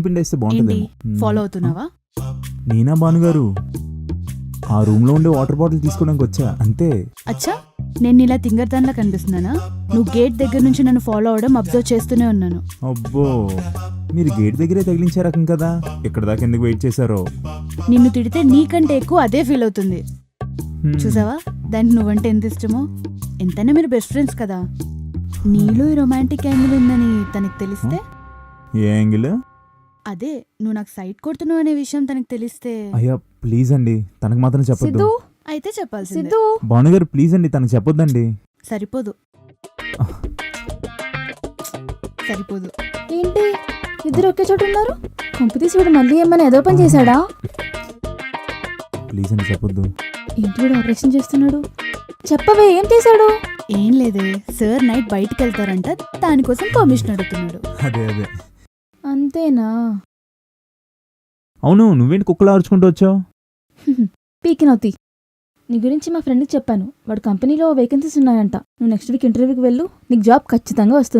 పిండి వేస్తే ఏంటి బాగుంటుంది. ఫాలో అవుతున్నావా? నేనా భానుగారు, ఆ రూమ్ లో ఉండే వాటర్ బాటిల్ తీసుకోవడానికి వచ్చా అంతే. అచ్చా, నేను ఇలా తింగర్దాన్లా కనిపిస్తున్నానా? నువ్వు గేట్ దగ్గర నుంచి నన్ను ఫాలో అవడం అబ్జర్వ్ చేస్తూనే ఉన్నాను. అబ్బో, మీరు గేట్ దగ్గరే తగిలించే రకం కదా, ఇక్కడ దాకా ఎందుకు వెయిట్ చేశారో. నిన్ను తిడితే నీకంటే ఎక్కువ అదే ఫీల్ అవుతుంది. చూసావా దానికి నువ్వంటే ఎంత ఇష్టమో. ఎంతైనా మీరు బెస్ట్ ఫ్రెండ్స్ కదా. నీలో ఈ రొమాంటిక్ యాంగిల్ ఉందని తనకి తెలిస్తే, ఏ యాంగిల్? అదే నువ్వు నాకు సైట్ కొడుతున్నావు అనే విషయం తనకి తెలిస్తే. అయ్యా ప్లీజ్ అండి, తనకు మాత్రం చెప్పొద్దు. సిద్ధు, అయితే చెప్పాల్సిందే. సిద్ధు, భానుగారు ప్లీజ్ అండి, తనకు చెప్పొద్దండి. సరిపోదు సరిపోదు. ఏంటి ఇద్దరు ఒకే చోట ఉన్నారు? కంపెనీస్ వీడు మళ్ళీ ఏమైనా ఏదో పని చేశాడా? ప్లీజ్ అండి చెప్పొద్దు. ఏంటి వీడు ఆపరేషన్ చేస్తున్నాడు? చెప్పవే, ఏం చేశాడు? ఏం లేదే, సార్ నైట్ బయటికి వెళ్తారంట, దానికోసం పర్మిషన్ అడుగుతున్నాడు. అదే అదే. అంతేనా? అవును, నువ్వేంటి కుక్కలా అరుచుకుంటూ వచ్చావు? పీకినవుతి. నీ గురించి మా ఫ్రెండ్కి చెప్పాను, వాడు కంపెనీలో వేకెన్సీస్ ఉన్నాయంట. నువ్వు నెక్స్ట్ వీక్ ఇంటర్వ్యూకి వెళ్ళు, నీకు జాబ్ ఖచ్చితంగా వస్తుంది.